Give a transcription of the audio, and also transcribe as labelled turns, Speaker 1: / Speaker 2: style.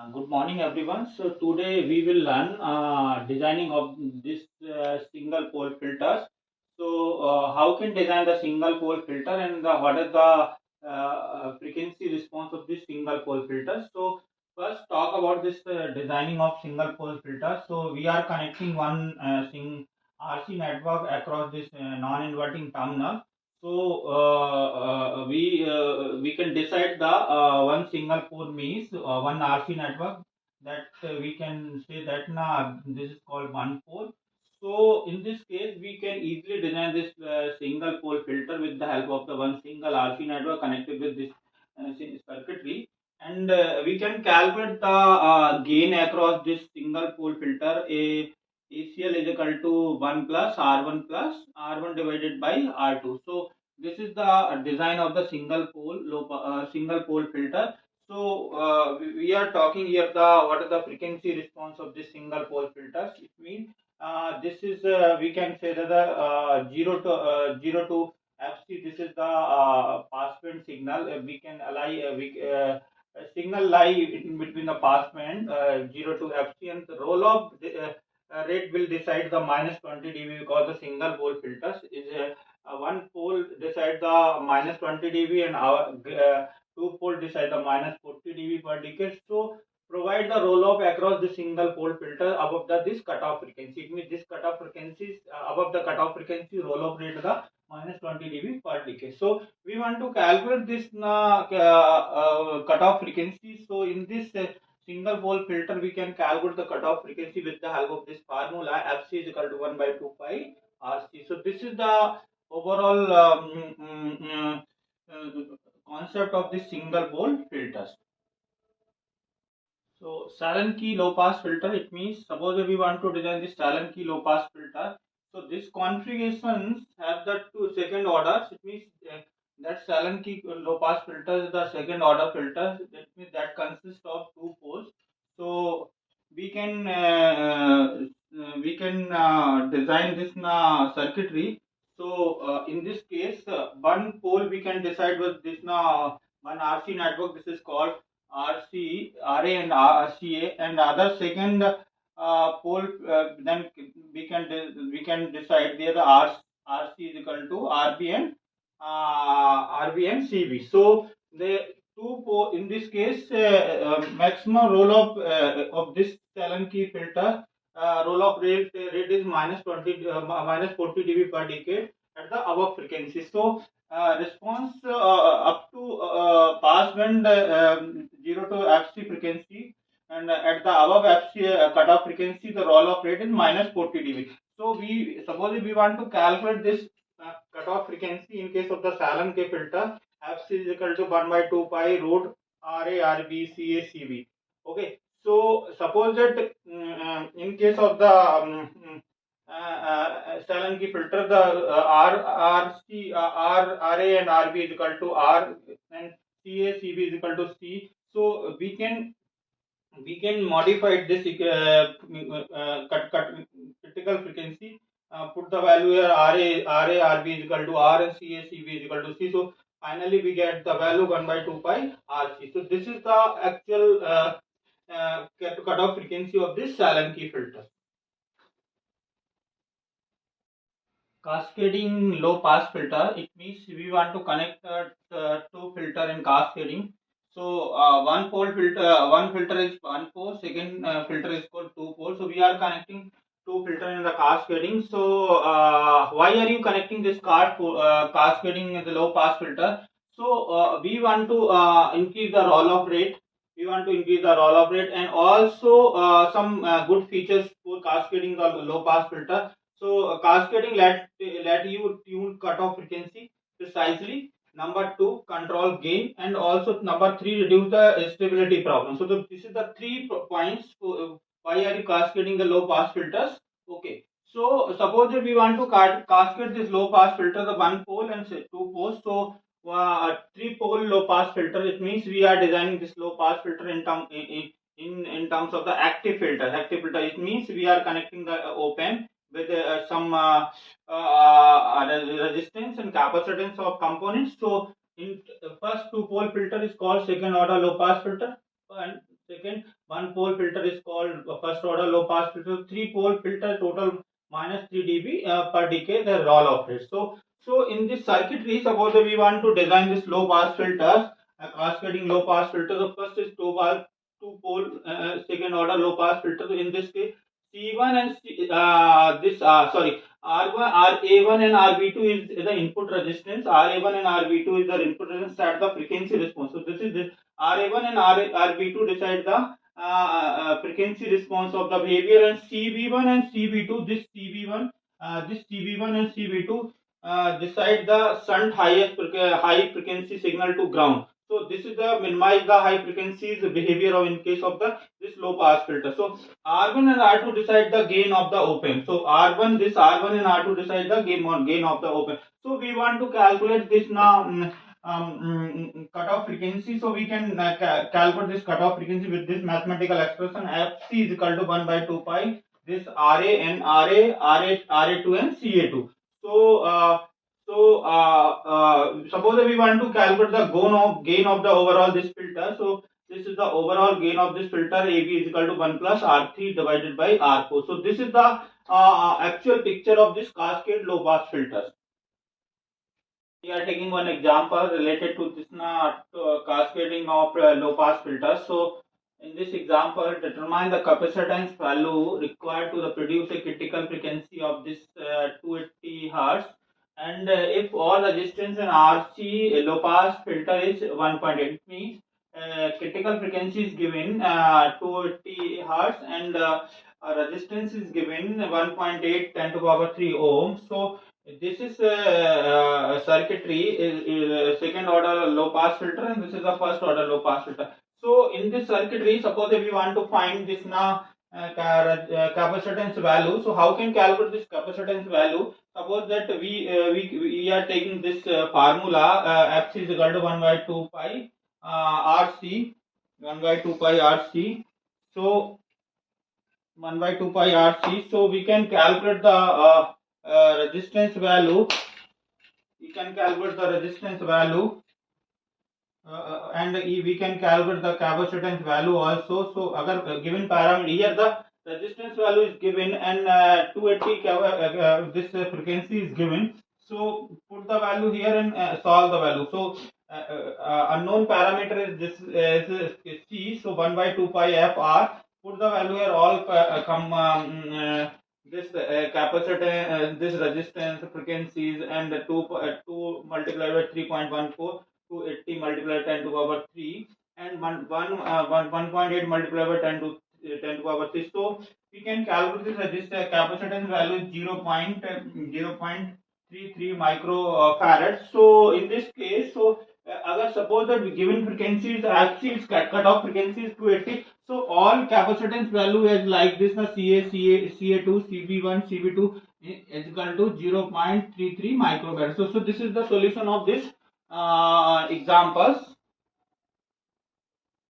Speaker 1: Good morning, everyone. So today we will learn designing of this single pole filters. So how can design the single pole filter and what is the frequency response of this single pole filter? So first talk about this designing of single pole filter. So we are connecting one RC network across this non-inverting terminal. So we can decide the one single pole means one RC network that we can say that this is called one pole. So in this case, we can easily design this single pole filter with the help of the one single RC network connected with this circuitry, and we can calculate the gain across this single pole filter. ACL is equal to 1 plus R1 plus R1 divided by R2. So this is the design of the single pole filter. So we are talking here the what is the frequency response of this single pole filters. It means this is we can say that the 0 to FC. This is the passband signal. We can lie a signal lie in between the passband 0 to FC, and the roll off rate will decide the minus 20 dB because the single pole filters is one pole decide the minus 20 dB and our two pole decide the minus 40 dB per decade. So provide the roll off across the single pole filter above this cutoff frequency. It means this cutoff frequency is above the cutoff frequency, roll off rate the minus 20 dB per decade. So we want to calculate this cutoff frequency. So in this single pole filter, we can calculate the cutoff frequency with the help of this formula. FC is equal to 1 by 2 pi RC. So this is the overall concept of this single pole filters. So Sallen-Key low pass filter, it means suppose we want to design this Sallen-Key low pass filter. So this configurations have the two second orders. It means that Sallen-Key low pass filter is the second order filter. That means that consists of two poles. So we can design this circuitry. So in this case, one pole we can decide with this one RC network. This is called RA and RCA, and other second pole. Then we can decide there the RC is equal to RB and CB. So the two pole in this case maximum roll of this Sallen-Key filter roll-off rate is minus 20 minus 40 dB per decade at the above frequency. So response up to passband 0 to FC frequency, and at the above FC cutoff frequency, the roll-off rate is minus 40 dB. So we suppose we want to calculate this cutoff frequency in case of the Sallen-Key filter. FC is equal to 1 by 2 pi root RA RB CA CB. Okay. So suppose that in case of the Sallen-Key filter, the RA and RB is equal to R and CA CB is equal to C. So we can modify this critical frequency. Put the value here RB is equal to R and CA CB is equal to C. So finally we get the value 1 by 2 pi RC. So this is the actual cutoff frequency of this Sallen-Key filter. Cascading low pass filter, it means we want to connect two filter in cascading. So one filter is one pole, second filter is called two pole. So we are connecting two filter in the cascading. So why are you connecting this cascading in the low pass filter? So we want to increase the roll off rate. We want to increase the roll off rate, and also some good features for cascading the low pass filter. So cascading let you tune cutoff frequency precisely. Number two, control gain, and also number three, reduce the stability problem. So this is the points for, why are you cascading the low pass filters? Okay. So suppose that we want to cascade this low pass filter, the one pole and say two poles. So three pole low pass filter. It means we are designing this low pass filter in terms of the active filter. Active filter. It means we are connecting the op-amp with some resistance and capacitance of components. So in first two pole filter is called second order low pass filter, and second one pole filter is called first order low pass filter. Three pole filter total minus 3 dB per decay, the roll off rate. So in this circuitry, suppose we want to design this low pass filter, a cascading low pass filter. The first is two pole second order low pass filter. So in this case, C1 and sorry, R1, RA1 and RB2 is the input resistance. RA1 and RB2 is the input resistance at the frequency response. So this is this RA1 and RB2 decide the frequency response of the behavior, and CB1 and CB2, this CB1 and CB2 decide the shunt high frequency signal to ground. So this is the minimize the high frequencies behavior of in case of the this low pass filter. So R1 and R2 decide the gain of the op-amp. So R1 and R2 decide the gain of the op-amp. So we want to calculate this now cutoff frequency. So we can calculate this cutoff frequency with this mathematical expression fc is equal to 1 by 2 pi this Ra and Ra2 and Ca2. Suppose we want to calculate the gain of the overall this filter. So this is the overall gain of this filter. AB is equal to 1 plus R3 divided by R4. So this is the actual picture of this cascade low pass filters. We are taking one example related to this cascading of low pass filters. So in this example, determine the capacitance value required to produce a critical frequency of this 280 Hertz, and if all resistance in RC low pass filter is 1.8, it means critical frequency is given 280 Hertz and resistance is given 1.8 10 to the power 3 ohm. So this is circuitry is second order low pass filter, and this is the first order low pass filter. So in this circuitry, suppose if we want to find this capacitance value, so how can calculate this capacitance value? Suppose that we are taking this formula fc is equal to 1 by 2 pi RC, 1 by 2 pi RC. So 1 by 2 pi RC. So we can calculate the resistance value. We can calculate the resistance value and we can calculate the capacitance value also. So agar given parameter here, the resistance value is given and 280 this frequency is given. So put the value here and solve the value. So unknown parameter is this C. So 1 by 2 pi FR. Put the value here, all this capacitance, this resistance frequencies, and 2 multiplied by 3.14, 280 multiplied 10 to the power 3, and 1.8 multiplied by 10 to the power 3. So we can calculate this capacitance value is 0.33 microfarad. So in this case, so agar suppose that given frequency is actually its cutoff frequency is 280. So all capacitance value is like this: CA2, CB1, CB2 is equal to 0.33 microfarad. So this is the solution of this examples.